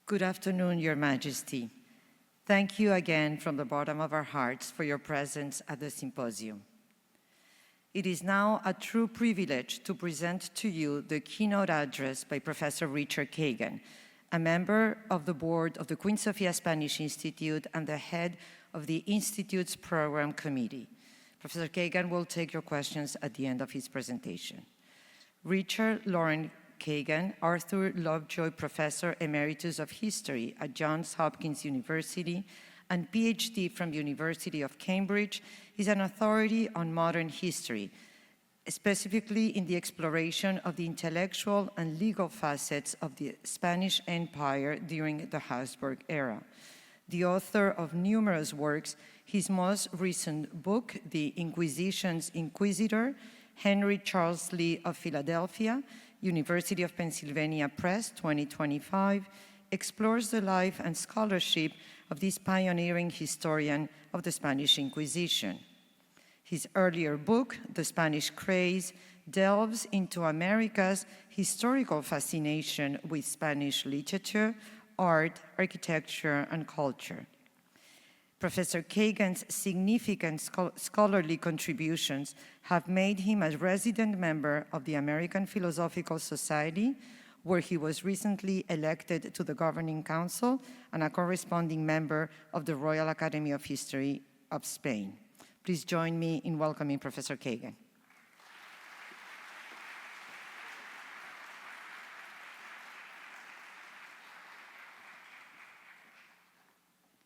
Good afternoon, Your Majesty. Thank you again from the bottom of our hearts for your presence at the symposium. It is now a true privilege to present to you the keynote address by Professor Richard Kagan, a member of the board of the Queen Sofía Spanish Institute and the head of the Institute's program committee. Professor Kagan will take your questions at the end of his presentation. Richard Lauren Kagan, Arthur Lovejoy Professor Emeritus of History at Johns Hopkins University and PhD from the University of Cambridge, is an authority on modern history, specifically in the exploration of the intellectual and legal facets of the Spanish Empire during the Habsburg era. The author of numerous works, his most recent book, The Inquisition's Inquisitor, Henry Charles Lee of Philadelphia, University of Pennsylvania Press, 2025, explores the life and scholarship of this pioneering historian of the Spanish Inquisition. His earlier book, The Spanish Craze, delves into America's historical fascination with Spanish literature, art, architecture, and culture. Professor Kagan's significant scholarly contributions have made him a resident member of the American Philosophical Society, where he was recently elected to the Governing Council and a corresponding member of the Royal Academy of History of Spain. Please join me in welcoming Professor Kagan.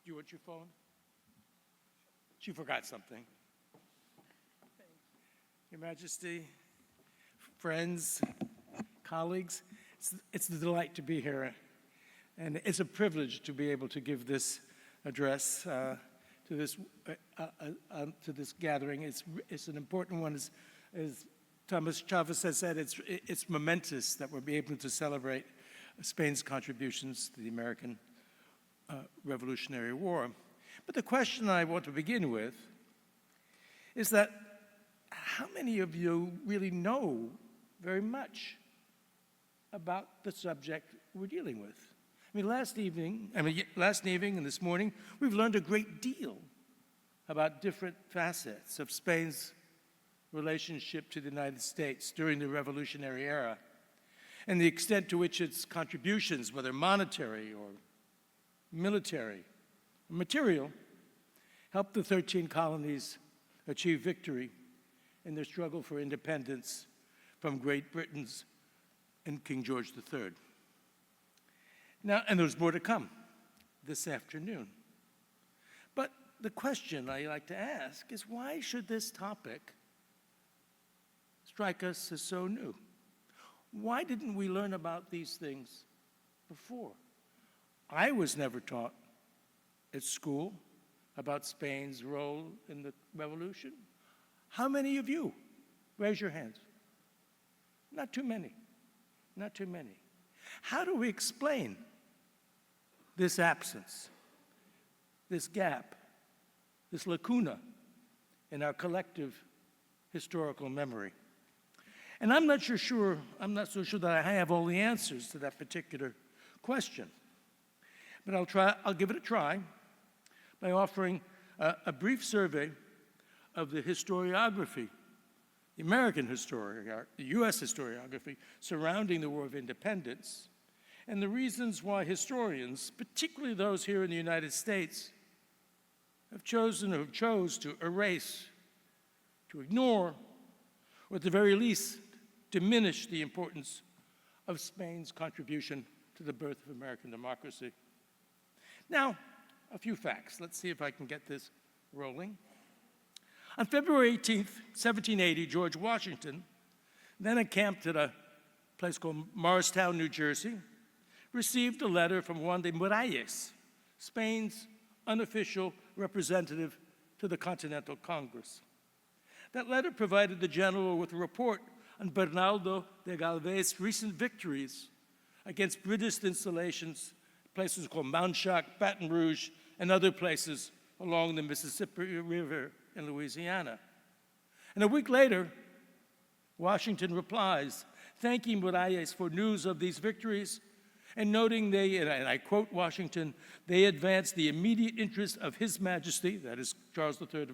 You want your phone? She forgot something. Your Majesty, friends, colleagues, it's a delight to be here. And it's a privilege to be able to give this address to this gathering. It's an important one. As Thomas Chavez has said, it's momentous that we'll be able to celebrate Spain's contributions to the American Revolutionary War. But the question I want to begin with is that how many of you really know very much about the subject we're dealing with? I mean, last evening and this morning, we've learned a great deal about different facets of Spain's relationship to the United States during the Revolutionary era and the extent to which its contributions, whether monetary or military, material, helped the 13 colonies achieve victory in their struggle for independence from Great Britain's and King George III. Now, and there's more to come this afternoon. But the question I like to ask is, why should this topic strike us as so new? Why didn't we learn about these things before? I was never taught at school about Spain's role in the revolution. How many of you? Raise your hands. Not too many. Not too many. How do we explain this absence, this gap, this lacuna in our collective historical memory? And I'm not so sure that I have all the answers to that particular question. But I'll give it a try by offering a brief survey of the historiography, the American historiography, the US historiography surrounding the War of Independence, and the reasons why historians, particularly those here in the United States, have chose to erase, to ignore, or at the very least, diminish the importance of Spain's contribution to the birth of American democracy. Now, a few facts. Let's see if I can get this rolling. On February 18th, 1780, George Washington, then encamped at a place called Morristown, New Jersey, received a letter from Juan de Muralles, Spain's unofficial representative to the Continental Congress. That letter provided the general with a report on Bernardo de Galvez's recent victories against British installations, places called Mount Shock, Baton Rouge, and other places along the Mississippi River in Louisiana. And a week later, Washington replies, thanking Areces for news of these victories and noting and I quote Washington, they advance the immediate interests of His Majesty, that is Charles III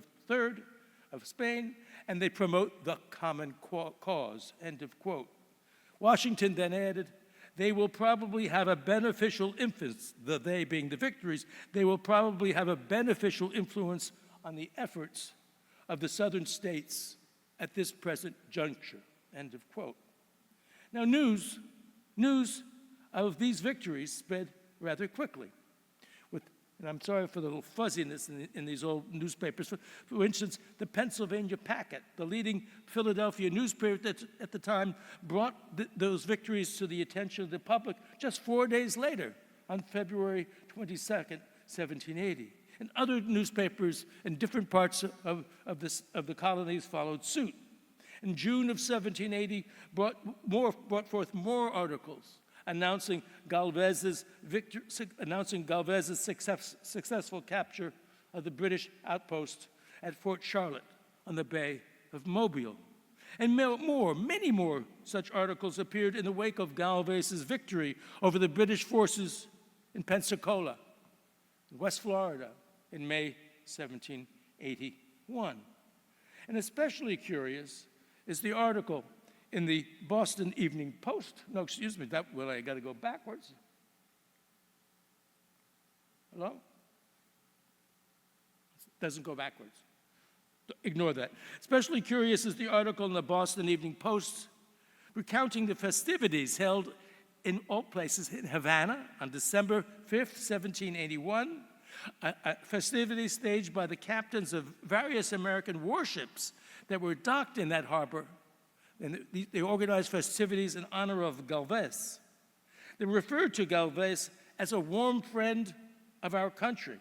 of Spain, and they promote the common cause, end of quote. Washington then added, they will probably have a beneficial influence, the they being the victories, they will probably have a beneficial influence on the efforts of the southern states at this present juncture, end of quote. Now news of these victories spread rather quickly. And I'm sorry for the little fuzziness in these old newspapers. For instance, the Pennsylvania Packet, the leading Philadelphia newspaper that at the time brought those victories to the attention of the public just 4 days later, on February 22nd, 1780. And other newspapers in different parts of the colonies followed suit. In June of 1780, brought forth more articles announcing Galvez's successful capture of the British outpost at Fort Charlotte on the Bay of Mobile. And many more such articles appeared in the wake of Galvez's victory over the British forces in Pensacola, West Florida, in May 1781. And especially curious is the article in the Boston Evening Post. No, excuse me, I got to go backwards. Hello? It doesn't go backwards. Ignore that. Especially curious is the article in the Boston Evening Post recounting the festivities held in all places in Havana on December 5th, 1781, a festivity staged by the captains of various American warships that were docked in that harbor. And they organized festivities in honor of Galvez. They referred to Galvez as a warm friend of our country.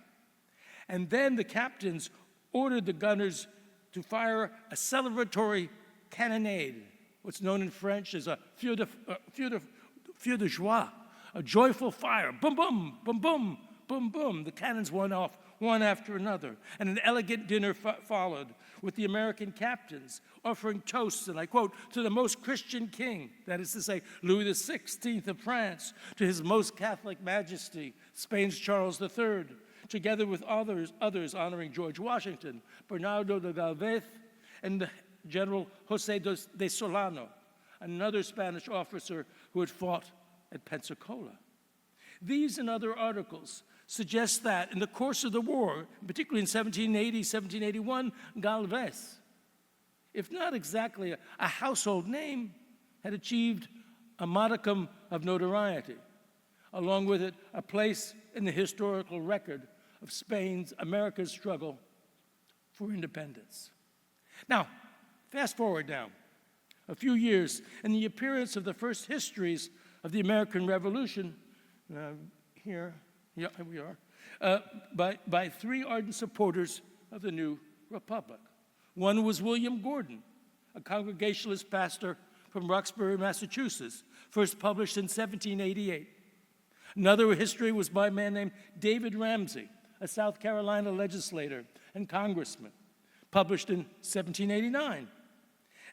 And then the captains ordered the gunners to fire a celebratory cannonade, what's known in French as a feu de joie, a joyful fire. Boom, boom, boom, boom, boom, boom. The cannons went off one after another. And an elegant dinner followed with the American captains offering toasts, and I quote, to the most Christian king, that is to say, Louis XVI of France, to his most Catholic majesty, Spain's Charles III, together with others honoring George Washington, Bernardo de Galvez, and General José de Solano, another Spanish officer who had fought at Pensacola. These and other articles suggest that in the course of the war, particularly in 1780, 1781, Galvez, if not exactly a household name, had achieved a modicum of notoriety. Along with it, a place in the historical record of America's struggle for independence. Now, fast forward now, a few years, and the appearance of the first histories of the American Revolution, here we are, by three ardent supporters of the new republic. One was William Gordon, a Congregationalist pastor from Roxbury, Massachusetts, first published in 1788. Another history was by a man named David Ramsey, a South Carolina legislator and congressman, published in 1789.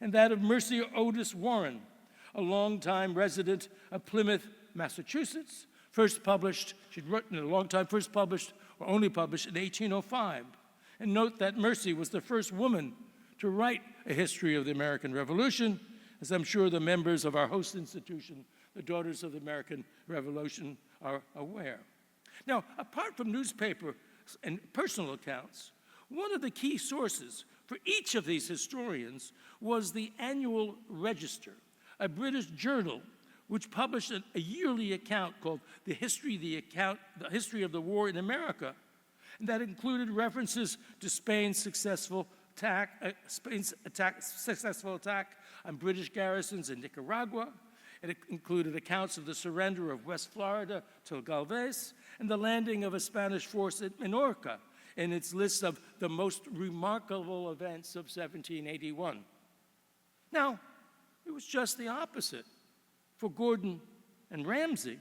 And that of Mercy Otis Warren, a longtime resident of Plymouth, Massachusetts, first published, she'd written it a long time, first published, or only published in 1805. And note that Mercy was the first woman to write a history of the American Revolution, as I'm sure the members of our host institution, the Daughters of the American Revolution, are aware. Now, apart from newspaper and personal accounts, one of the key sources for each of these historians was the Annual Register, a British journal which published a yearly account called The History of the War in America, and that included references to Spain's successful attack on British garrisons in Nicaragua. It included accounts of the surrender of West Florida to Galvez and the landing of a Spanish force at Minorca in its list of the most remarkable events of 1781. Now, it was just the opposite for Gordon and Ramsey,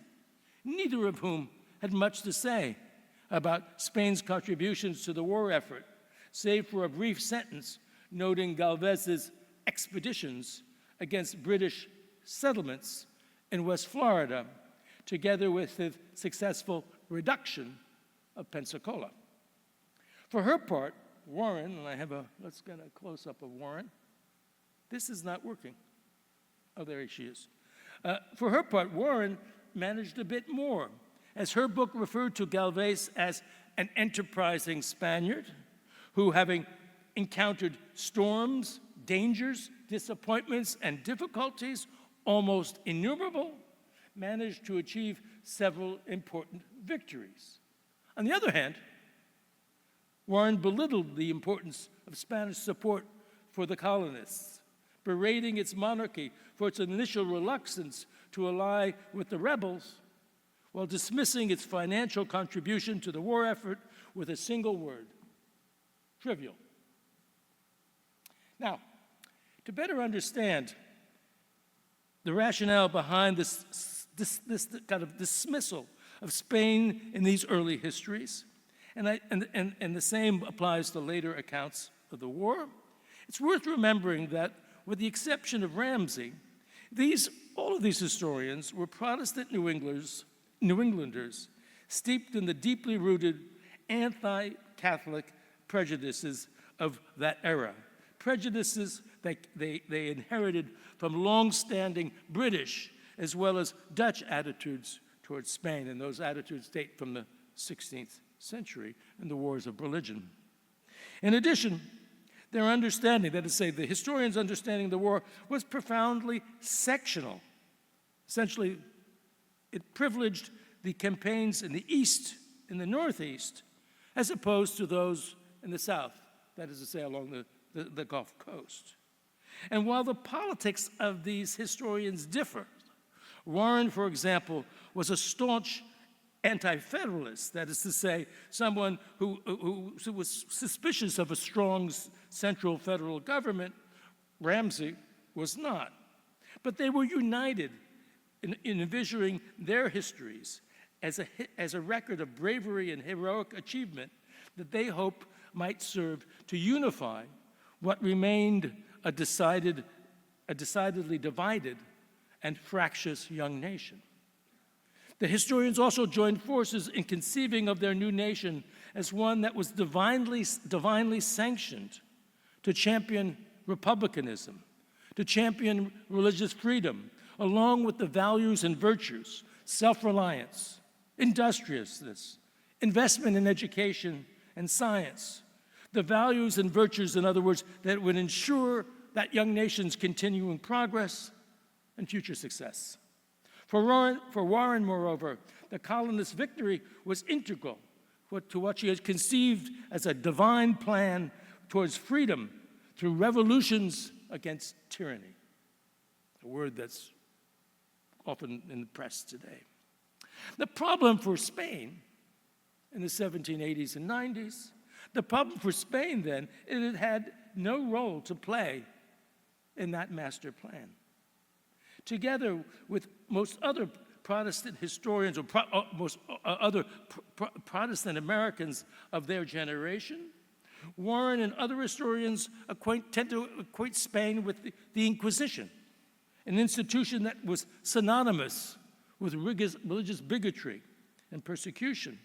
neither of whom had much to say about Spain's contributions to the war effort, save for a brief sentence noting Galvez's expeditions against British settlements in West Florida together with the successful reduction of Pensacola. For her part, Warren, and let's get a close-up of Warren. This is not working. Oh, there she is. For her part, Warren managed a bit more, as her book referred to Galvez as an enterprising Spaniard who, having encountered storms, dangers, disappointments, and difficulties almost innumerable, managed to achieve several important victories. On the other hand, Warren belittled the importance of Spanish support for the colonists, berating its monarchy for its initial reluctance to ally with the rebels, while dismissing its financial contribution to the war effort with a single word: trivial. Now, to better understand the rationale behind this kind of dismissal of Spain in these early histories, and the same applies to later accounts of the war, it's worth remembering that, with the exception of Ramsay, all of these historians were Protestant New Englanders steeped in the deeply rooted anti-Catholic prejudices of that era, prejudices that they inherited from long-standing British as well as Dutch attitudes towards Spain, and those attitudes date from the 16th century and the wars of religion. In addition, their understanding, that is to say, the historians' understanding of the war, was profoundly sectional. Essentially, it privileged the campaigns in the East, in the Northeast, as opposed to those in the South, that is to say, along the Gulf Coast. And while the politics of these historians differ, Warren, for example, was a staunch anti-federalist, that is to say, someone who was suspicious of a strong central federal government. Ramsay was not. But they were united in envisioning their histories as a record of bravery and heroic achievement that they hope might serve to unify what remained a decidedly divided and fractious young nation. The historians also joined forces in conceiving of their new nation as one that was divinely sanctioned to champion republicanism, to champion religious freedom, along with the values and virtues, self-reliance, industriousness, investment in education and science, the values and virtues, in other words, that would ensure that young nation's continuing progress and future success. For Warren, moreover, the colonists' victory was integral to what she had conceived as a divine plan towards freedom through revolutions against tyranny, a word that's often in the press today. The problem for Spain in the 1780s and 90s, the problem for Spain then, is it had no role to play in that master plan. Together with most other Protestant historians or most other Protestant Americans of their generation, Warren and other historians tend to equate Spain with the Inquisition, an institution that was synonymous with religious bigotry and persecution.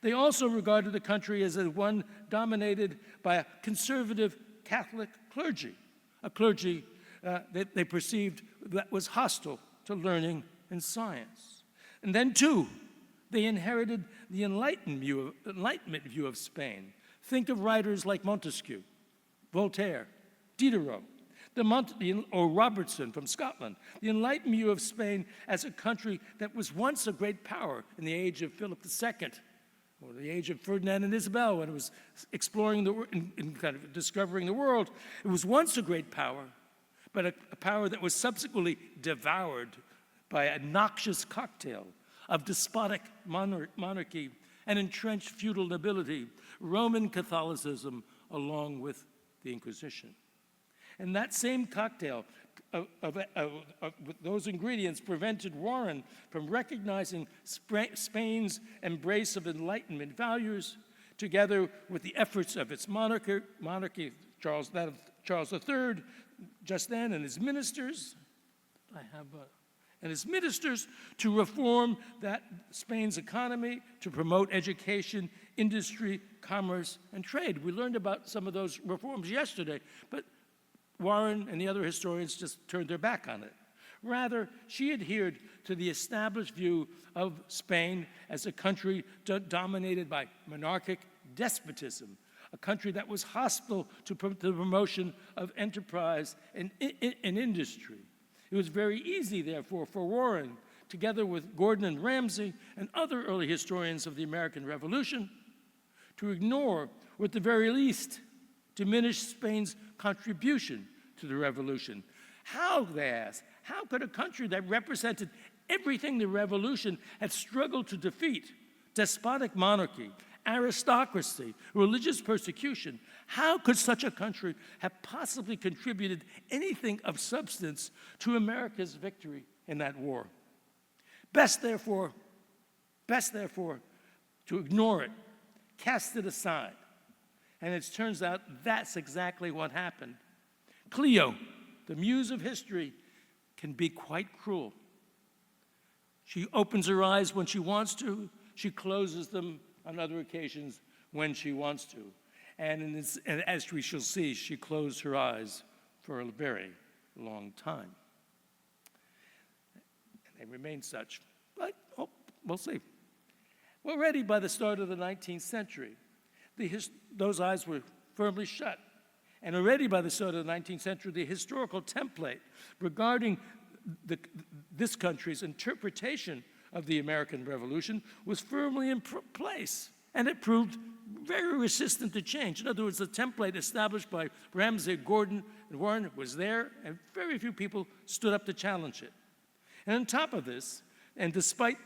They also regarded the country as one dominated by a conservative Catholic clergy, a clergy that they perceived that was hostile to learning and science. And then, too, they inherited the Enlightenment view of Spain. Think of writers like Montesquieu, Voltaire, Diderot, or Robertson from Scotland. The Enlightenment view of Spain as a country that was once a great power in the age of Philip II, or the age of Ferdinand and Isabel, when it was exploring and kind of discovering the world. It was once a great power, but a power that was subsequently devoured by a noxious cocktail of despotic monarchy and entrenched feudal nobility, Roman Catholicism, along with the Inquisition. And that same cocktail with those ingredients prevented Warren from recognizing Spain's embrace of Enlightenment values, together with the efforts of its monarchy, Charles III, just then, and his ministers. and its ministers to reform Spain's economy, to promote education, industry, commerce, and trade. We learned about some of those reforms yesterday, but Warren and the other historians just turned their back on it. Rather, she adhered to the established view of Spain as a country dominated by monarchic despotism, a country that was hostile to the promotion of enterprise and industry. It was very easy, therefore, for Warren, together with Gordon and Ramsay and other early historians of the American Revolution, to ignore, or at the very least, diminish Spain's contribution to the revolution. How, they asked, how could a country that represented everything the revolution had struggled to defeat, despotic monarchy, aristocracy, religious persecution, how could such a country have possibly contributed anything of substance to America's victory in that war? Best, therefore, to ignore it, cast it aside. And it turns out that's exactly what happened. Cleo, the muse of history, can be quite cruel. She opens her eyes when she wants to. She closes them on other occasions when she wants to. And as we shall see, she closed her eyes for a very long time. And they remain such. But we'll see. Already by the start of the 19th century, those eyes were firmly shut. And already by the start of the 19th century, the historical template regarding this country's interpretation of the American Revolution was firmly in place, and it proved very resistant to change. In other words, the template established by Ramsay, Gordon, and Warren was there, and very few people stood up to challenge it. And on top of this, and despite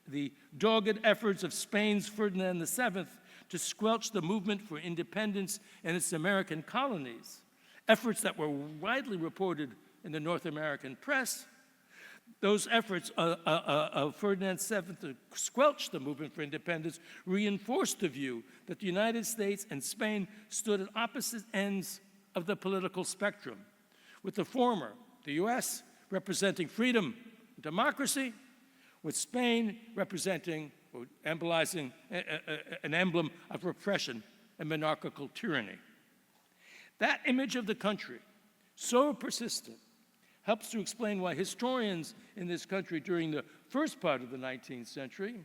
the dogged efforts of Spain's Ferdinand VII to squelch the movement for independence in its American colonies, efforts that were widely reported in the North American press, those efforts of Ferdinand VII to squelch the movement for independence reinforced the view that the United States and Spain stood at opposite ends of the political spectrum, with the former, the U.S., representing freedom and democracy, with Spain representing or embolizing an emblem of repression and monarchical tyranny. That image of the country, so persistent, helps to explain why historians in this country during the first part of the 19th century,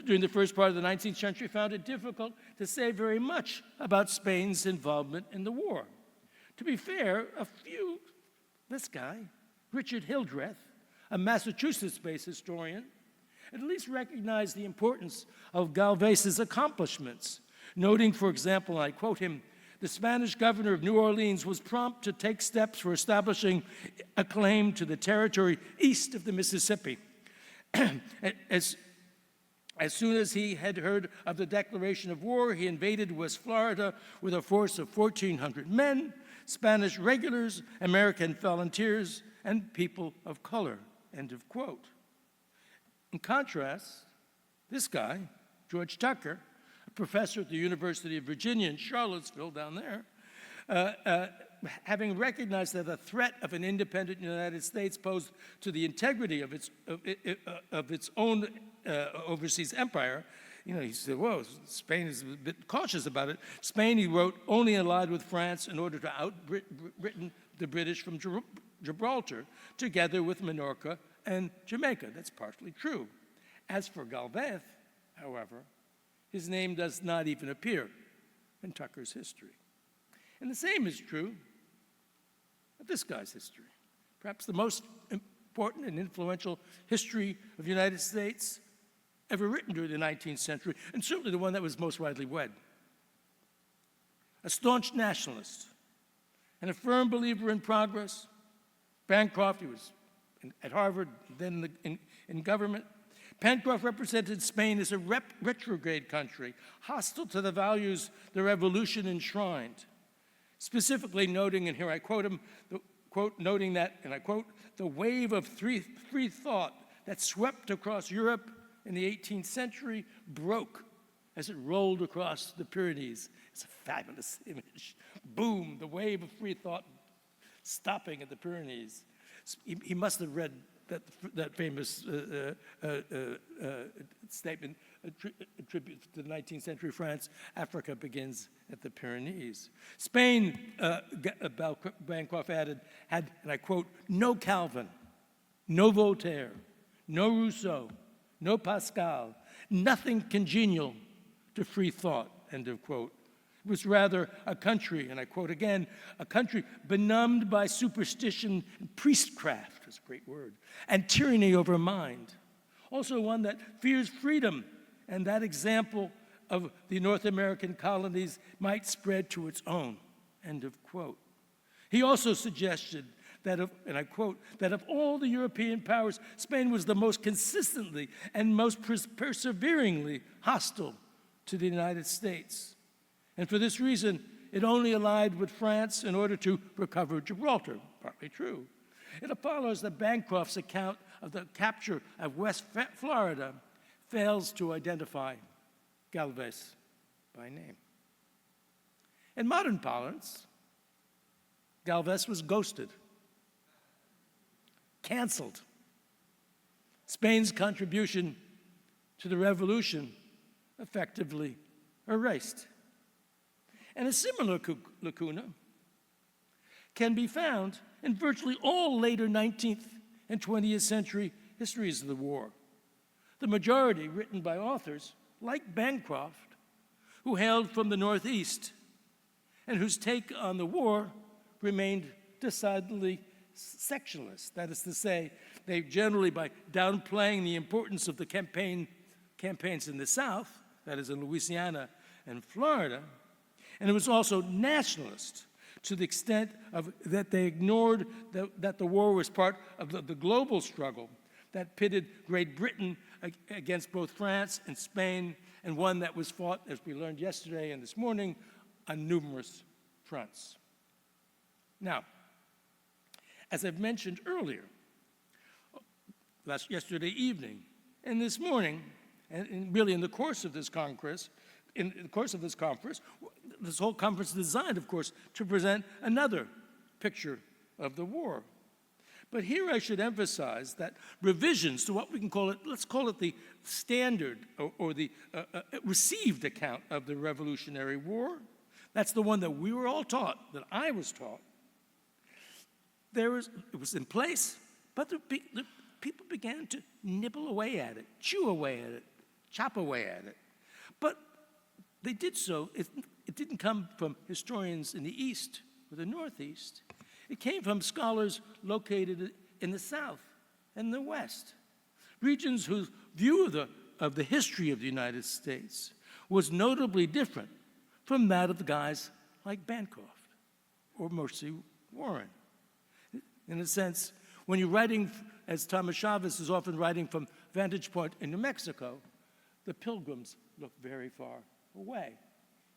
during the first part of the 19th century found it difficult to say very much about Spain's involvement in the war. To be fair, this guy, Richard Hildreth, a Massachusetts-based historian, at least recognized the importance of Galvez's accomplishments, noting, for example, and I quote him, "The Spanish governor of New Orleans was prompt to take steps for establishing a claim to the territory east of the Mississippi. As soon as he had heard of the declaration of war, he invaded West Florida with a force of 1,400 men, Spanish regulars, American volunteers, and people of color." End of quote. In contrast, this guy, George Tucker, a professor at the University of Virginia in Charlottesville down there, having recognized that a threat of an independent United States posed to the integrity of its own overseas empire, he said, whoa, Spain is a bit cautious about it. Spain, he wrote, only allied with France in order to out-Brit the British from Gibraltar, together with Minorca and Jamaica. That's partially true. As for Galvez, however, his name does not even appear in Tucker's history. And the same is true of this guy's history. Perhaps the most important and influential history of the United States ever written during the 19th century, and certainly the one that was most widely read. A staunch nationalist and a firm believer in progress, Bancroft, he was at Harvard, then in government. Bancroft represented Spain as a retrograde country, hostile to the values the revolution enshrined. Specifically noting, and here I quote him, noting that, and I quote, "The wave of free thought that swept across Europe in the 18th century broke as it rolled across the Pyrenees." It's a fabulous image. Boom, the wave of free thought stopping at the Pyrenees. He must have read that famous statement, a tribute to the 19th century France, Africa begins at the Pyrenees. Spain, Bancroft added, had, and I quote, no Calvin, no Voltaire, no Rousseau, no Pascal, nothing congenial to free thought, end of quote. It was rather a country, and I quote again, a country benumbed by superstition and priestcraft, that's a great word, and tyranny over mind. Also one that fears freedom, and that example of the North American colonies might spread to its own, end of quote. He also suggested that of, and I quote, that of all the European powers, Spain was the most consistently and most perseveringly hostile to the United States. And for this reason, it only allied with France in order to recover Gibraltar, partly true. It follows that Bancroft's account of the capture of West Florida fails to identify Galvez by name. In modern parlance, Galvez was ghosted, canceled. Spain's contribution to the revolution effectively erased. And a similar lacuna can be found in virtually all later 19th and 20th century histories of the war. The majority written by authors like Bancroft, who hailed from the Northeast and whose take on the war remained decidedly sectionalist. That is to say, they generally, by downplaying the importance of the campaigns in the South, that is in Louisiana and Florida, and it was also nationalist to the extent that they ignored that the war was part of the global struggle that pitted Great Britain against both France and Spain, and one that was fought, as we learned yesterday and this morning, on numerous fronts. Now, as I've mentioned earlier, yesterday evening and this morning, and really in the course of this conference, this whole conference is designed, of course, to present another picture of the war. But here I should emphasize that revisions to what we can call it, let's call it the standard or the received account of the Revolutionary War. That's the one that we were all taught, that I was taught. It was in place, but the people began to nibble away at it, chew away at it, chop away at it. But they did so, it didn't come from historians in the East or the Northeast. It came from scholars located in the South and the West, regions whose view of the history of the United States was notably different from that of the guys like Bancroft or Mercy Warren. In a sense, when you're writing, as Thomas Chavez is often writing from vantage point in New Mexico, the Pilgrims look very far away.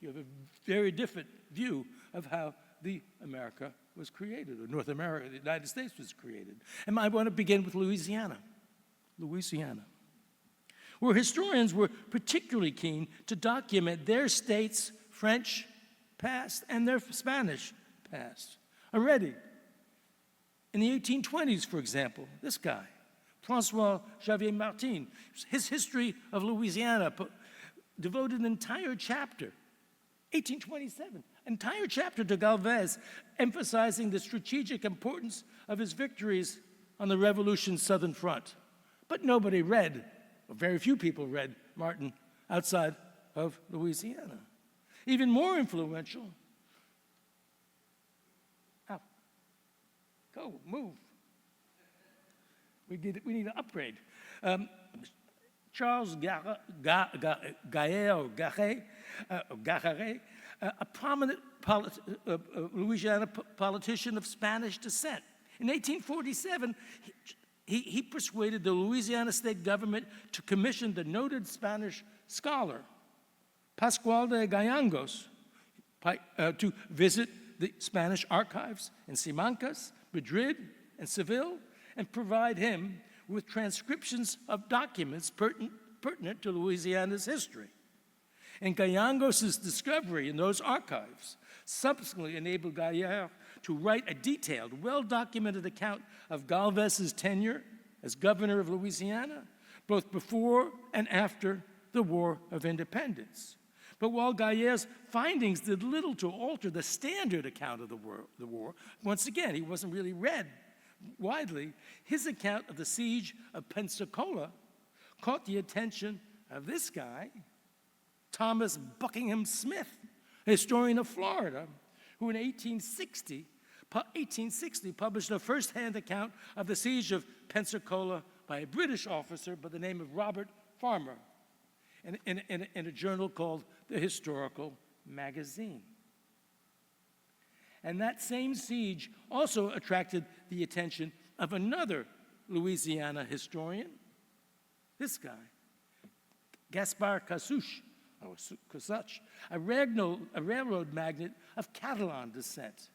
You have a very different view of how the America was created, or North America, the United States was created. And I want to begin with Louisiana, where historians were particularly keen to document their state's French past and their Spanish past. Already, in the 1820s, for example, this guy, François Xavier Martin, his history of Louisiana, devoted an entire chapter, 1827, entire chapter to Galvez, emphasizing the strategic importance of his victories on the Revolution's Southern Front. But nobody read, or very few people read, Martin outside of Louisiana. Even more influential, go, move. We need an upgrade. Charles Garet, a prominent Louisiana politician of Spanish descent. In 1847, he persuaded the Louisiana state government to commission the noted Spanish scholar, Pascual de Gallegos, to visit the Spanish archives in Simancas, Madrid, and Seville, and provide him with transcriptions of documents pertinent to Louisiana's history. And Gallegos' discovery in those archives subsequently enabled Gallegos to write a detailed, well-documented account of Galvez's tenure as governor of Louisiana, both before and after the War of Independence. But while Galvez's findings did little to alter the standard account of the war, once again, he wasn't really read widely, his account of the siege of Pensacola caught the attention of this guy, Thomas Buckingham Smith, a historian of Florida, who in 1860 published a first-hand account of the siege of Pensacola by a British officer by the name of Robert Farmer in a journal called The Historical Magazine. And that same siege also attracted the attention of another Louisiana historian, this guy, Gaspar Cassuch, a railroad magnate of Catalan descent,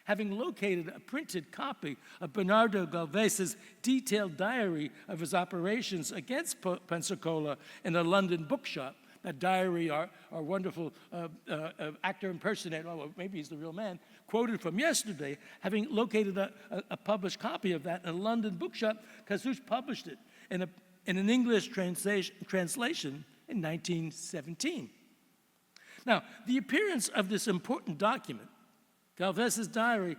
having located a printed copy of Bernardo Galvez's detailed diary of his operations against Pensacola in a London bookshop. That diary, our wonderful actor impersonator, well, maybe he's the real man, quoted from yesterday, having located a published copy of that in a London bookshop. Cassuch published it in an English translation in 1917. Now, the appearance of this important document, Galvez's diary,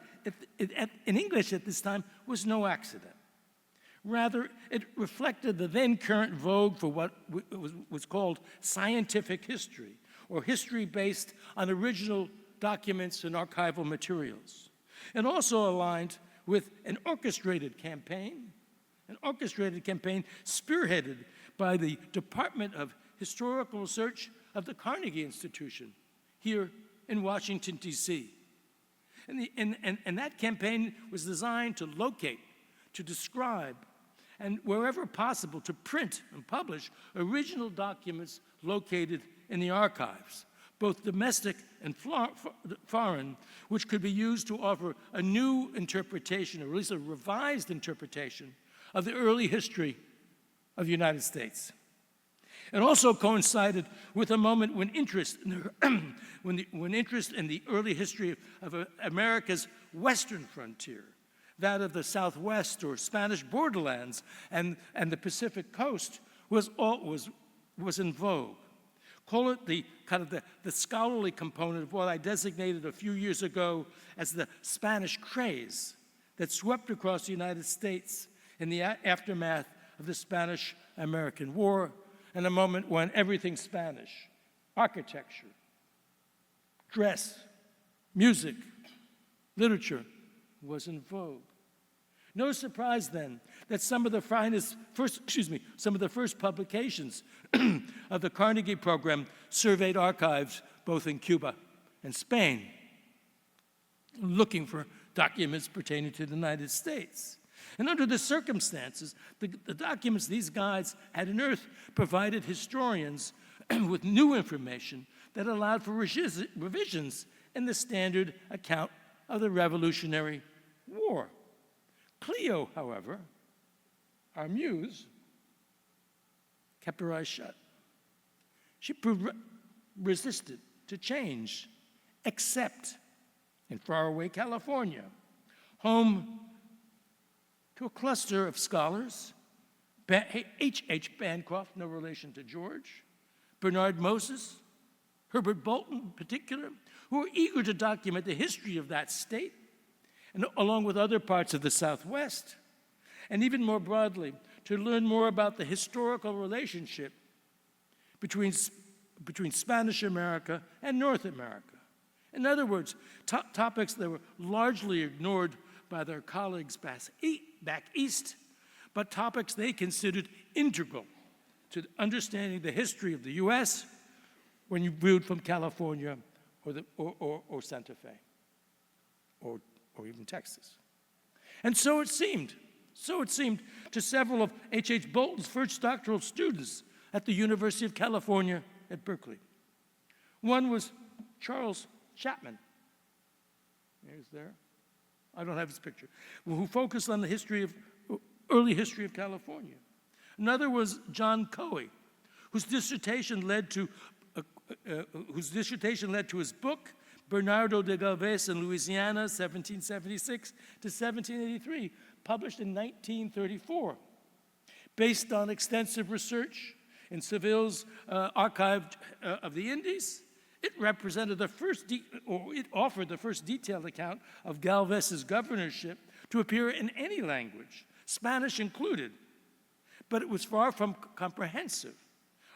in English at this time, was no accident. Rather, it reflected the then current vogue for what was called scientific history, or history based on original documents and archival materials. It also aligned with an orchestrated campaign spearheaded by the Department of Historical Research of the Carnegie Institution here in Washington, D.C. And that campaign was designed to locate, to describe, and wherever possible, to print and publish original documents located in the archives, both domestic and foreign, which could be used to offer a new interpretation, or at least a revised interpretation, of the early history of the United States. It also coincided with a moment when interest in the early history of America's western frontier, that of the Southwest or Spanish borderlands and the Pacific coast, was in vogue. Call it the scholarly component of what I designated a few years ago as the Spanish craze that swept across the United States in the aftermath of the Spanish-American War, and a moment when everything Spanish, architecture, dress, music, literature, was in vogue. No surprise then that some of the first publications of the Carnegie Program surveyed archives both in Cuba and Spain, looking for documents pertaining to the United States. And under the circumstances, the documents these guides had unearthed provided historians with new information that allowed for revisions in the standard account of the Revolutionary War. Cleo, however, our muse, kept her eyes shut. She resisted to change, except in faraway California, home to a cluster of scholars, H.H. Bancroft, no relation to George, Bernard Moses, Herbert Bolton in particular, who were eager to document the history of that state, and along with other parts of the Southwest, and even more broadly, to learn more about the historical relationship between Spanish America and North America. In other words, topics that were largely ignored by their colleagues back east, but topics they considered integral to understanding the history of the U.S. when you viewed from California or Santa Fe, or even Texas. And so it seemed to several of H.H. Bolton's first doctoral students at the University of California at Berkeley. One was Charles Chapman. There's there. I don't have his picture. Who focused on the early history of California. Another was John Coey, whose dissertation led to his book, Bernardo de Galvez in Louisiana, 1776 to 1783, published in 1934. Based on extensive research in Seville's Archive of the Indies, it represented the first, it offered the first detailed account of Galvez's governorship to appear in any language, Spanish included. But it was far from comprehensive,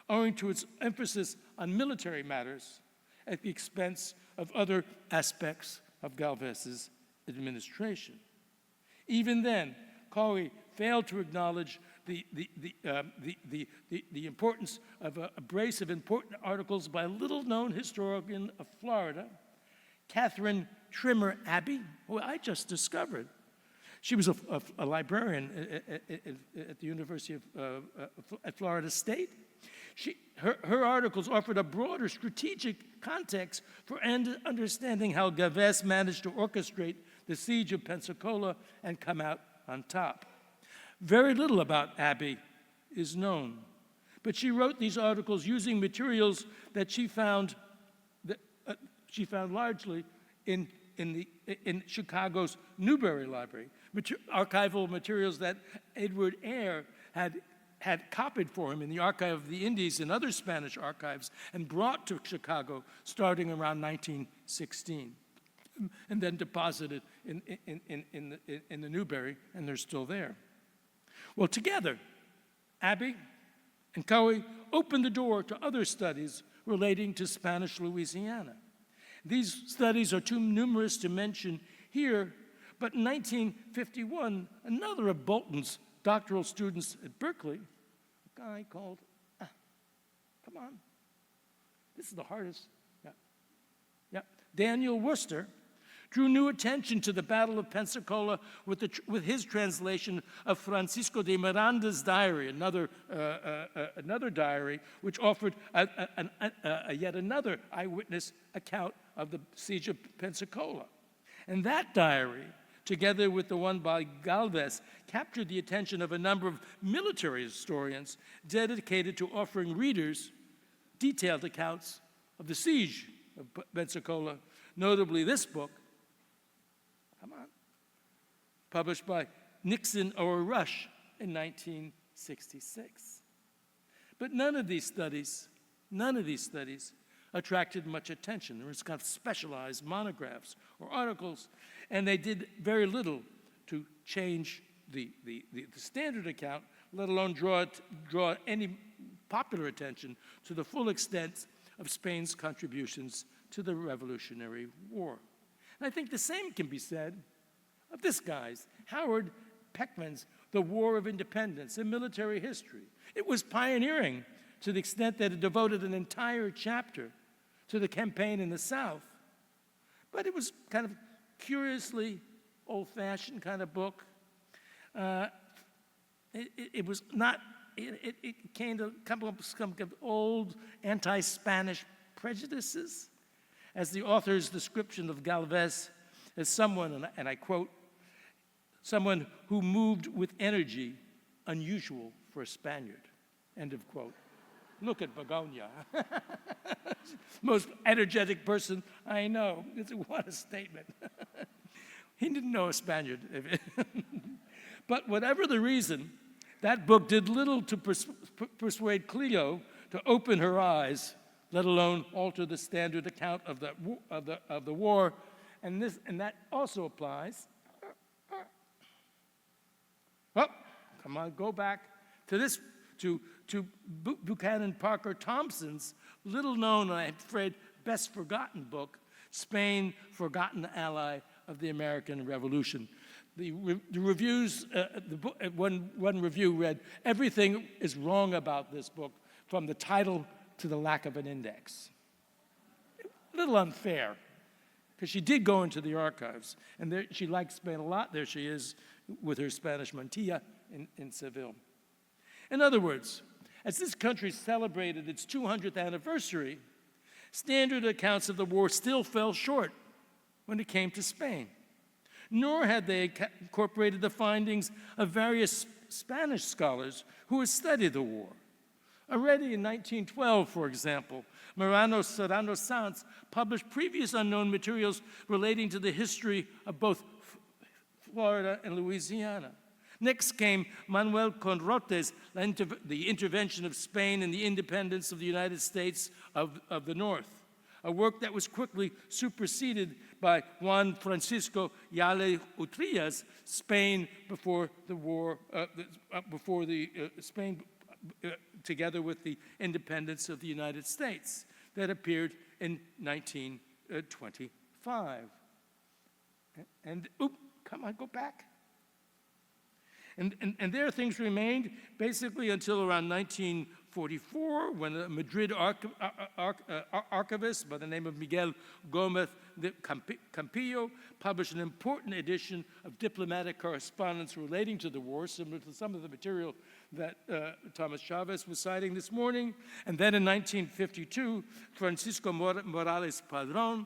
owing to its emphasis on military matters at the expense of other aspects of Galvez's administration. Even then, Cowie failed to acknowledge the importance of a brace of important articles by a little-known historian of Florida, Catherine Trimmer Abbey, who I just discovered. She was a librarian at the University at Florida State. Her articles offered a broader strategic context for understanding how Galvez managed to orchestrate the siege of Pensacola and come out on top. Very little about Abbey is known, but she wrote these articles using materials that she found largely in Chicago's Newberry Library, archival materials that Edward Eyre had copied for him in the Archive of the Indies and other Spanish archives and brought to Chicago starting around 1916, and then deposited in the Newberry, and they're still there. Well, together, Abbey and Cowie opened the door to other studies relating to Spanish Louisiana. These studies are too numerous to mention here, but in 1951, another of Bolton's doctoral students at Berkeley, a guy called, come on, this is the hardest, Daniel Worcester, drew new attention to the Battle of Pensacola with his translation of Francisco de Miranda's diary, another diary which offered yet another eyewitness account of the siege of Pensacola. And that diary, together with the one by Galvez, captured the attention of a number of military historians dedicated to offering readers detailed accounts of the siege of Pensacola, notably this book, published by Nixon or Rush in 1966. But none of these studies attracted much attention. There was kind of specialized monographs or articles, and they did very little to change the standard account, let alone draw any popular attention to the full extent of Spain's contributions to the Revolutionary War. And I think the same can be said of this guy's, Howard Peckman's The War of Independence, a military history. It was pioneering to the extent that it devoted an entire chapter to the campaign in the South. But it was kind of curiously old-fashioned kind of book. It was not, it came to come up with some old anti-Spanish prejudices, as the author's description of Galvez as someone, and I quote, someone who moved with energy unusual for a Spaniard, end of quote. Look at Begonia. Most energetic person I know. What a statement. He didn't know a Spaniard. But whatever the reason, that book did little to persuade Cleo to open her eyes, let alone alter the standard account of the war. And that also applies. Oh, come on, go back to this, to Buchanan Parker Thompson's little-known, and I'm afraid best forgotten book, Spain, Forgotten Ally of the American Revolution. The reviews, one review read, everything is wrong about this book, from the title to the lack of an index. A little unfair, because she did go into the archives, and there, she liked Spain a lot. There she is with her Spanish mantilla in Seville. In other words, as this country celebrated its 200th anniversary, standard accounts of the war still fell short when it came to Spain. Nor had they incorporated the findings of various Spanish scholars who had studied the war. Already in 1912, for example, Marano Serrano Sanz published previous unknown materials relating to the history of both Florida and Louisiana. Next came Manuel Conrote's The Intervention of Spain in the Independence of the United States of the North, a work that was quickly superseded by Juan Francisco Yale Utrilla's Spain before the war, Spain together with the independence of the United States, that appeared in 1925. And, come on, go back. And there things remained basically until around 1944, when a Madrid archivist by the name of Miguel Gómez de Campillo published an important edition of diplomatic correspondence relating to the war, similar to some of the material that Thomas Chavez was citing this morning. And then in 1952, Francisco Morales Padrón,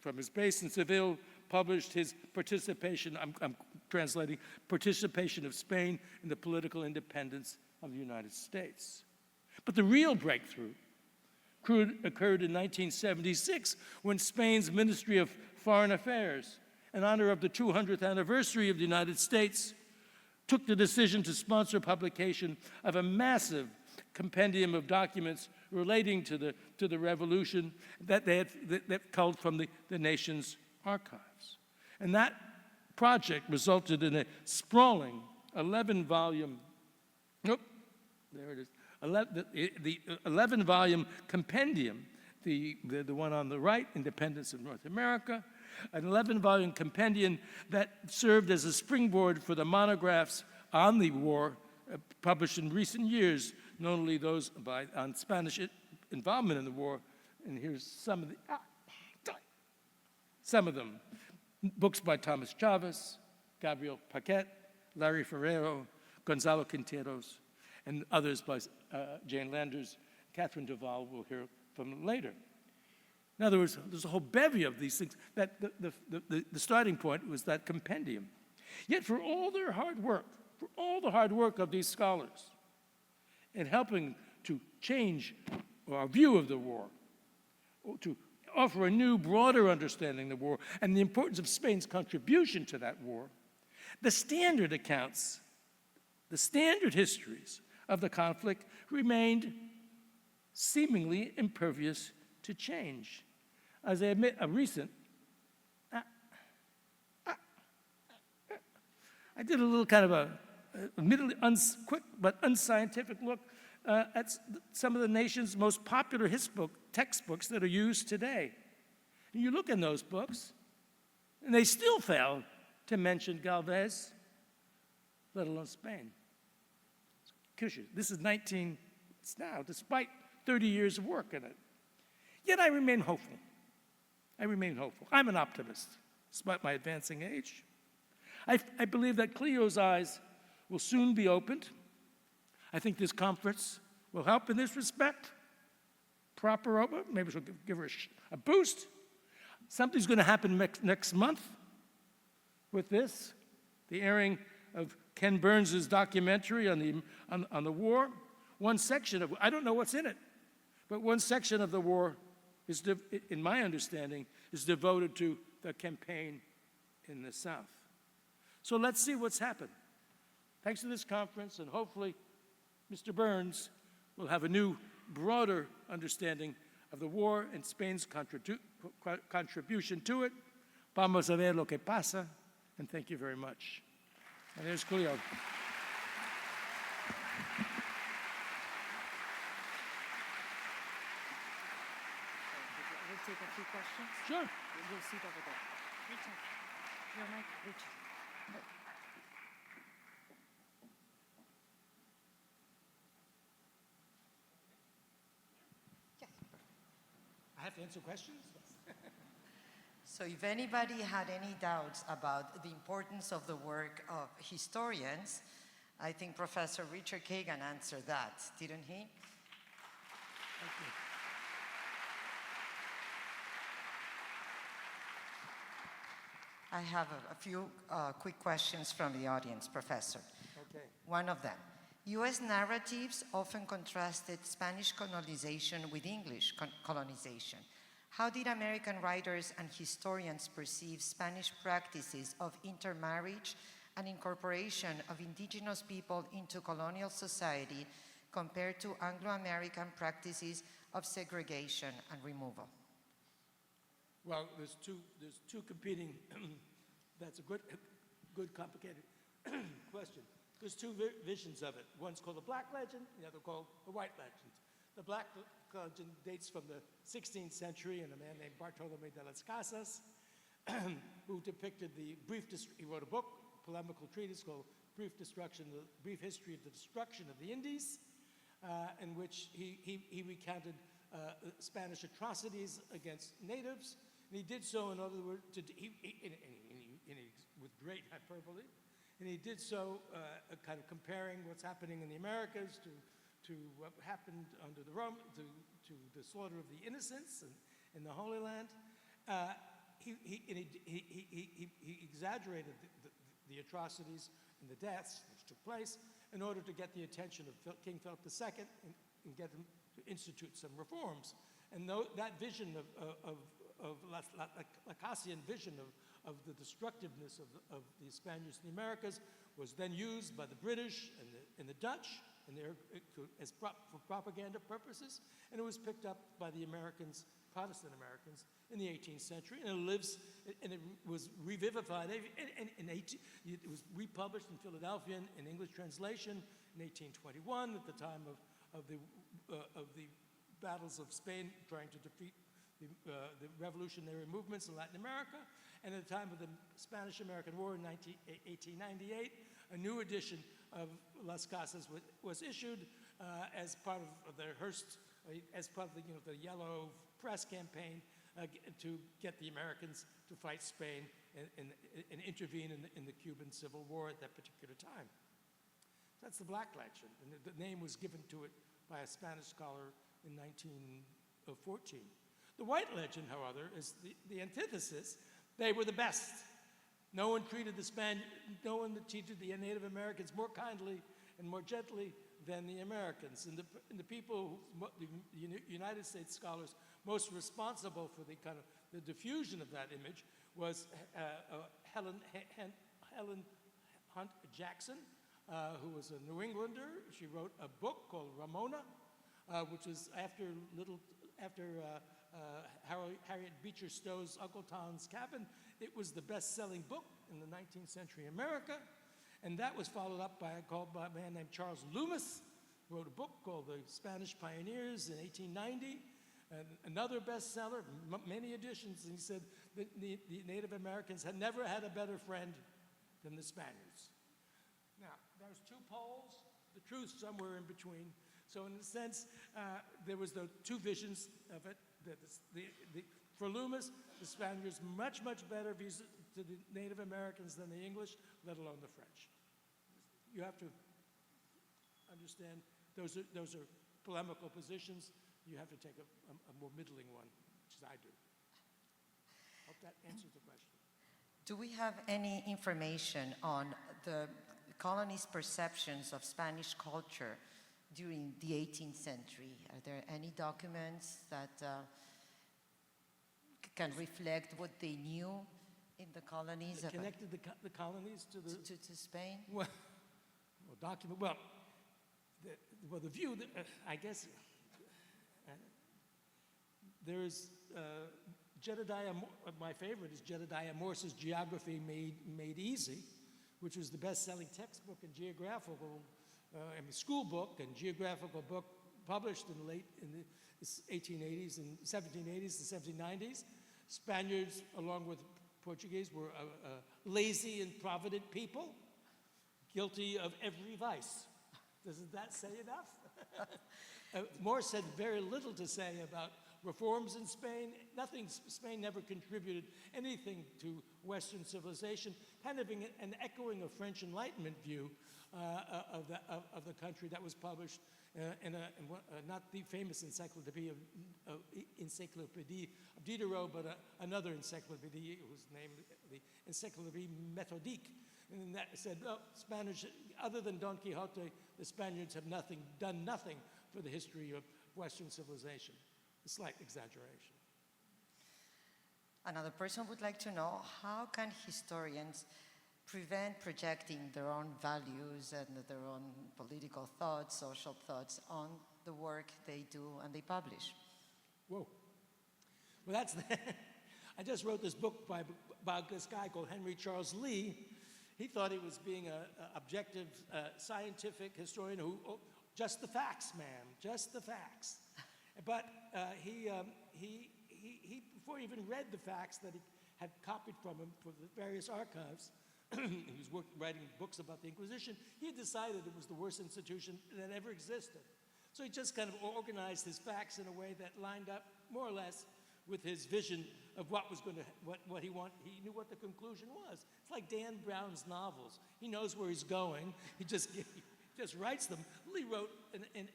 from his base in Seville, published his participation, I'm translating, Participation of Spain in the Political Independence of the United States. But the real breakthrough occurred in 1976, when Spain's Ministry of Foreign Affairs, in honor of the 200th anniversary of the United States, took the decision to sponsor publication of a massive compendium of documents relating to the revolution that culled from the nation's archives. And that project resulted in a sprawling 11-volume, the 11-volume compendium, the one on the right, Independence of North America, an 11-volume compendium that served as a springboard for the monographs on the war published in recent years, notably those on Spanish involvement in the war. And here's some of them. Books by Thomas Chavez, Gabriel Paquet, Larry Ferrero, Gonzalo Quinteros, and others by Jane Landers, Catherine Duval, we'll hear from later. In other words, there's a whole bevy of these things. That the starting point was that compendium. Yet for all their hard work, for all the hard work of these scholars in helping to change our view of the war, to offer a new, broader understanding of the war and the importance of Spain's contribution to that war, the standard accounts, the standard histories of the conflict remained seemingly impervious to change. As I admit, a recent, I did a little kind of a admittedly quick but unscientific look at some of the nation's most popular textbooks that are used today. And you look in those books, and they still fail to mention Galvez, let alone Spain. This is it's now, despite 30 years of work in it. Yet I remain hopeful. I'm an optimist, despite my advancing age. I believe that Cleo's eyes will soon be opened. I think this conference will help in this respect. Proper open, maybe she'll give her a boost. Something's going to happen next month with this, the airing of Ken Burns' documentary on the war. One section of, I don't know what's in it, but one section of the war is, in my understanding, is devoted to the campaign in the South. So let's see what's happened. Thanks to this conference, and hopefully Mr. Burns will have a new, broader understanding of the war and Spain's contribution to it. Vamos a ver lo que pasa, and thank you very much. And there's Cleo. We'll take a few questions. Sure. You'll sit over there. Richard, your mic, Richard. I have to answer questions? So if anybody had any doubts about the importance of the work of historians, I think Professor Richard Kagan answered that, didn't he? Thank you. I have a few quick questions from the audience, Professor. Okay. One of them. US narratives often contrasted Spanish colonization with English colonization. How did American writers and historians perceive Spanish practices of intermarriage and incorporation of indigenous people into colonial society compared to Anglo-American practices of segregation and removal? Well, there's two competing, that's a good complicated question. There's two visions of it. One's called the Black Legend, the other called the White Legend. The Black Legend dates from the 16th century, and a man named Bartolomé de las Casas, who depicted he wrote a book, polemical treatise called Brief History of the Destruction of the Indies, in which he recounted Spanish atrocities against natives, and he did so, in other words, with great hyperbole, and he did so kind of comparing what's happening in the Americas to what happened under the Rome, to the slaughter of the innocents in the Holy Land. He exaggerated the atrocities and the deaths which took place in order to get the attention of King Philip II and get him to institute some reforms. And that vision of Lacasian vision of the destructiveness of the Spaniards in the Americas was then used by the British and the Dutch for propaganda purposes, and it was picked up by the Americans, Protestant Americans, in the 18th century, and it was revivified. It was republished in Philadelphia in English translation in 1821 at the time of the battles of Spain trying to defeat the revolutionary movements in Latin America, and at the time of the Spanish-American War in 1898, a new edition of Las Casas was issued as part of the Hearst, as part of the Yellow Press campaign to get the Americans to fight Spain and intervene in the Cuban Civil War at that particular time. That's the Black Legend, and the name was given to it by a Spanish scholar in 1914. The White Legend, however, is the antithesis. They were the best. No one treated the Native Americans more kindly and more gently than the Americans. And the people, the United States scholars most responsible for the diffusion of that image was Helen Hunt Jackson, who was a New Englander. She wrote a book called Ramona, which was after Harriet Beecher Stowe's Uncle Tom's Cabin. It was the best-selling book in the 19th century America, and that was followed up by a man named Charles Loomis, who wrote a book called The Spanish Pioneers in 1890, and another bestseller, many editions, and he said that the Native Americans had never had a better friend than the Spaniards. Now, there's two poles, the truth somewhere in between. So in a sense, there was the two visions of it. For Loomis, the Spaniards much, much better to the Native Americans than the English, let alone the French. You have to understand those are polemical positions. You have to take a more middling one, which is I do. Hope that answers the question. Do we have any information on the colonies' perceptions of Spanish culture during the 18th century? Are there any documents that can reflect what they knew in the colonies? Connected the colonies to Spain? The view, I guess, there is Jedediah, my favorite is Jedediah Morse's Geography Made Easy, which was the best-selling textbook and geographical school book and geographical book published in the 1880s and 1780s and 1790s. Spaniards, along with Portuguese, were a lazy and provident people, guilty of every vice. Doesn't that say enough? Morse had very little to say about reforms in Spain. Spain never contributed anything to Western civilization, kind of an echoing of French Enlightenment view of the country that was published in not the famous Encyclopédie of Diderot, but another encyclopedia whose name, the Encyclopédie Méthodique. And that said, Spanish, other than Don Quixote, the Spaniards have done nothing for the history of Western civilization. A slight exaggeration. Another person would like to know, how can historians prevent projecting their own values and their own political thoughts, social thoughts on the work they do and they publish? Whoa. Well, that's I just wrote this book about this guy called Henry Charles Lee. He thought he was being an objective scientific historian who, just the facts, ma'am, just the facts. But he before he even read the facts that he had copied from him from the various archives, he was writing books about the Inquisition, he decided it was the worst institution that ever existed. So he just kind of organized his facts in a way that lined up more or less with his vision of what was going to, what he wanted. He knew what the conclusion was. It's like Dan Brown's novels. He knows where he's going. He just writes them. Lee wrote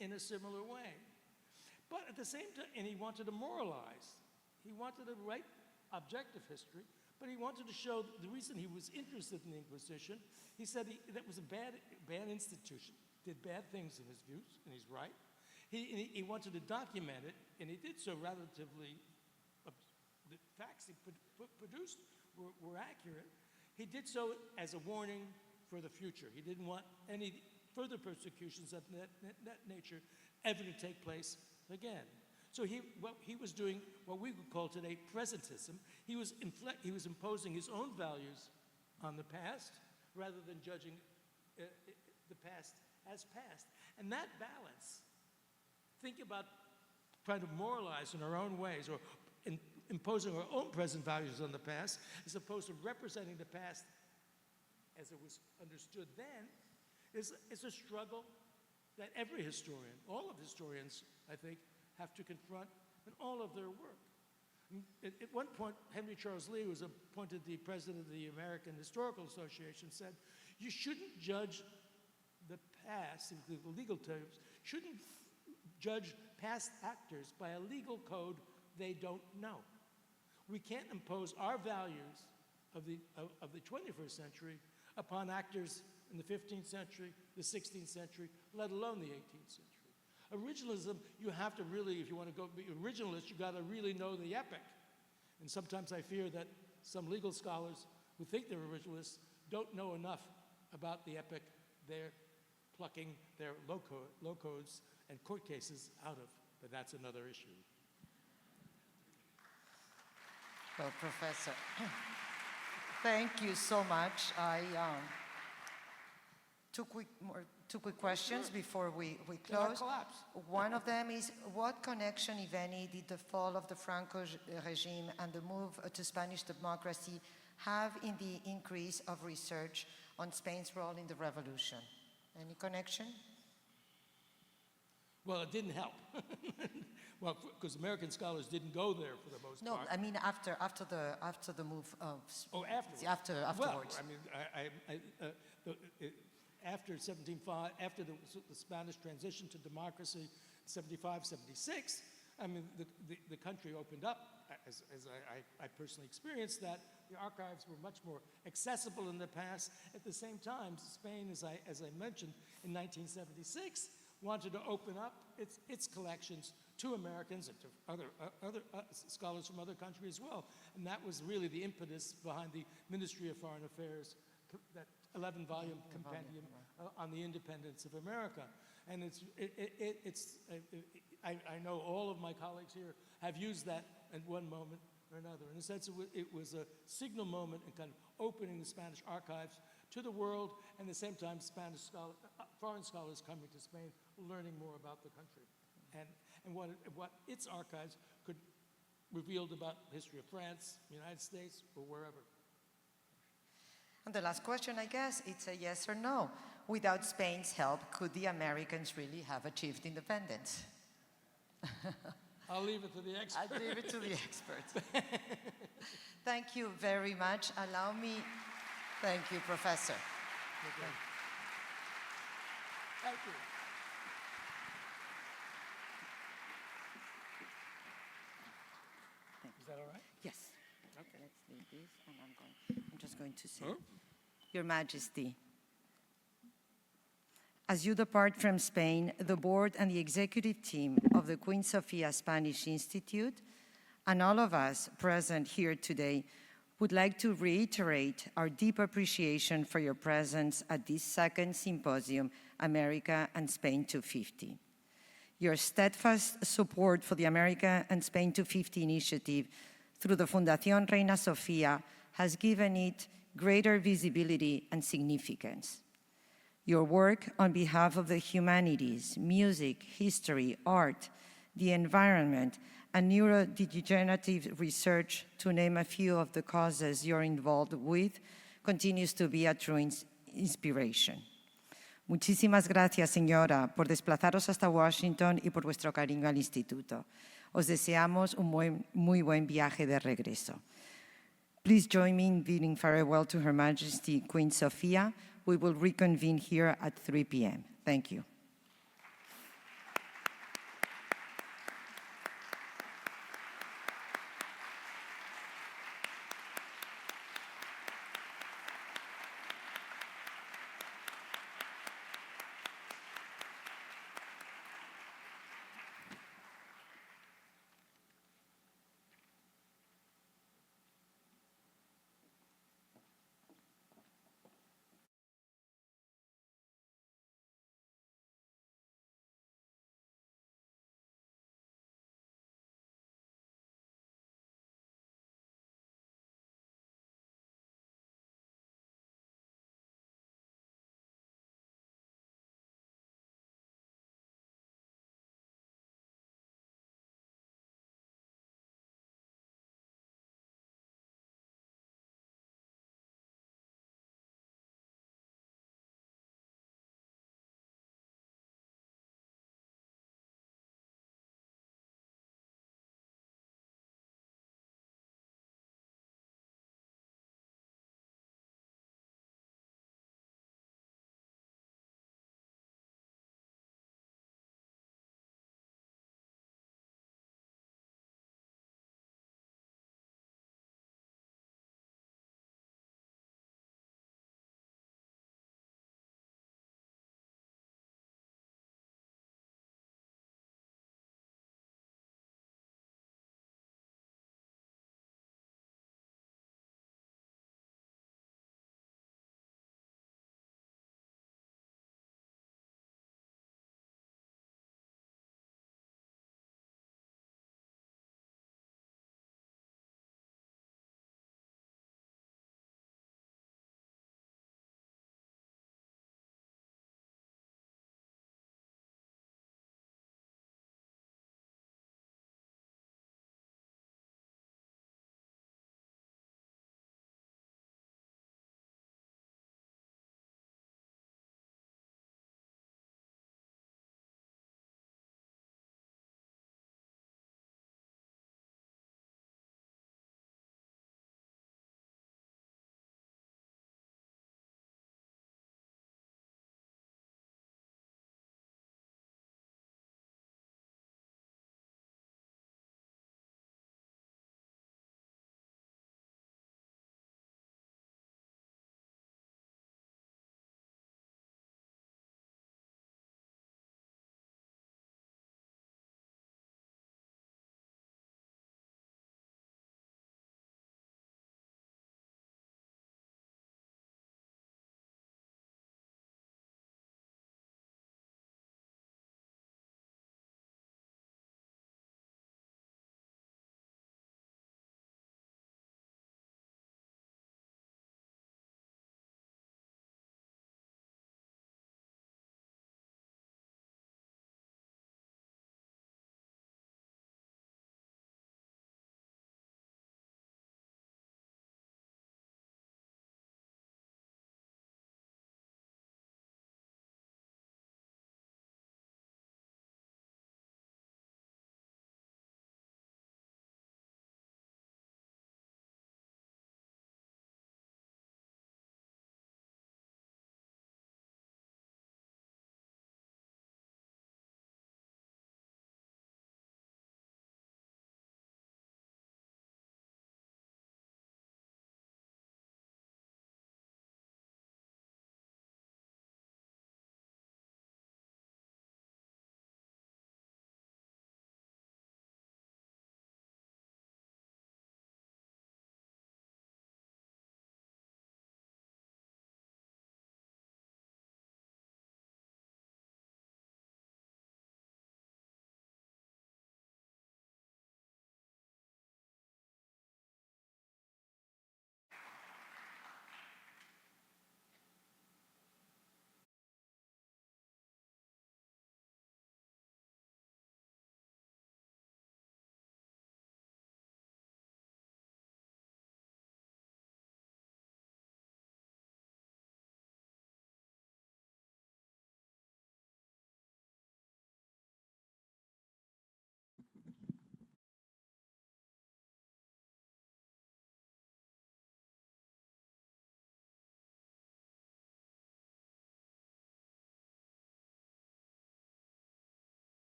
in a similar way. But at the same time, and he wanted to moralize. He wanted to write objective history, but he wanted to show the reason he was interested in the Inquisition. He said that was a bad institution, did bad things in his views, and he's right. He wanted to document it, and he did so relatively. The facts he produced were accurate. He did so as a warning for the future. He didn't want any further persecutions of that nature ever to take place again. So what he was doing, what we would call today presentism, he was imposing his own values on the past rather than judging the past as past. And that balance, think about trying to moralize in our own ways or imposing our own present values on the past as opposed to representing the past as it was understood then, is a struggle that every historian, all of historians, I think, have to confront in all of their work. At one point, Henry Charles Lee, who was appointed the president of the American Historical Association, said, you shouldn't judge the past, in the legal terms, shouldn't judge past actors by a legal code they don't know. We can't impose our values of the 21st century upon actors in the 15th century, the 16th century, let alone the 18th century. Originalism, you have to really, if you want to go be originalist, you got to really know the epic. And sometimes I fear that some legal scholars who think they're originalists don't know enough about the epic they're plucking their low codes and court cases out of. But that's another issue. Well, Professor, thank you so much. Two quick questions before we close. One of them is, what connection, if any, did the fall of the Franco regime and the move to Spanish democracy have in the increase of research on Spain's role in the revolution? Any connection? Well, it didn't help. Well, because American scholars didn't go there for the most part. No, I mean after the move of. Oh, afterwards. Afterwards. Well, I mean, after 1705, after the Spanish transition to democracy, 75, 76, I mean, the country opened up, as I personally experienced that. The archives were much more accessible in the past. At the same time, Spain, as I mentioned, in 1976, wanted to open up its collections to Americans and to other scholars from other countries as well. And that was really the impetus behind the Ministry of Foreign Affairs, that 11-volume compendium on the independence of America. And I know all of my colleagues here have used that at one moment or another. In a sense, it was a signal moment in kind of opening the Spanish archives to the world, and at the same time, foreign scholars coming to Spain, learning more about the country, and what its archives could revealed about the history of France, the United States, or wherever. And the last question, I guess, it's a yes or no. Without Spain's help, could the Americans really have achieved independence? I'll leave it to the experts. I'll leave it to the experts. Thank you very much. Allow me. Thank you, Professor. Okay. Thank you. Is that all right? Yes. Okay. Let's leave this, and I'm just going to say, Your Majesty, As you depart from Spain, the board and the executive team of the Queen Sofía Spanish Institute and all of us present here today would like to reiterate our deep appreciation for your presence at this second symposium, America and Spain 250. Your steadfast support for the America and Spain 250 initiative through the Fundación Reina Sofía has given it greater visibility and significance. Your work on behalf of the humanities, music, history, art, the environment, and neurodegenerative research, to name a few of the causes you're involved with, continues to be a true inspiration. Muchísimas gracias, señora, por desplazaros hasta Washington y por vuestro cariño al instituto. Os deseamos un muy buen viaje de regreso. Please join me in bidding farewell to Her Majesty Queen Sofía. We will reconvene here at 3 p.m. Thank you.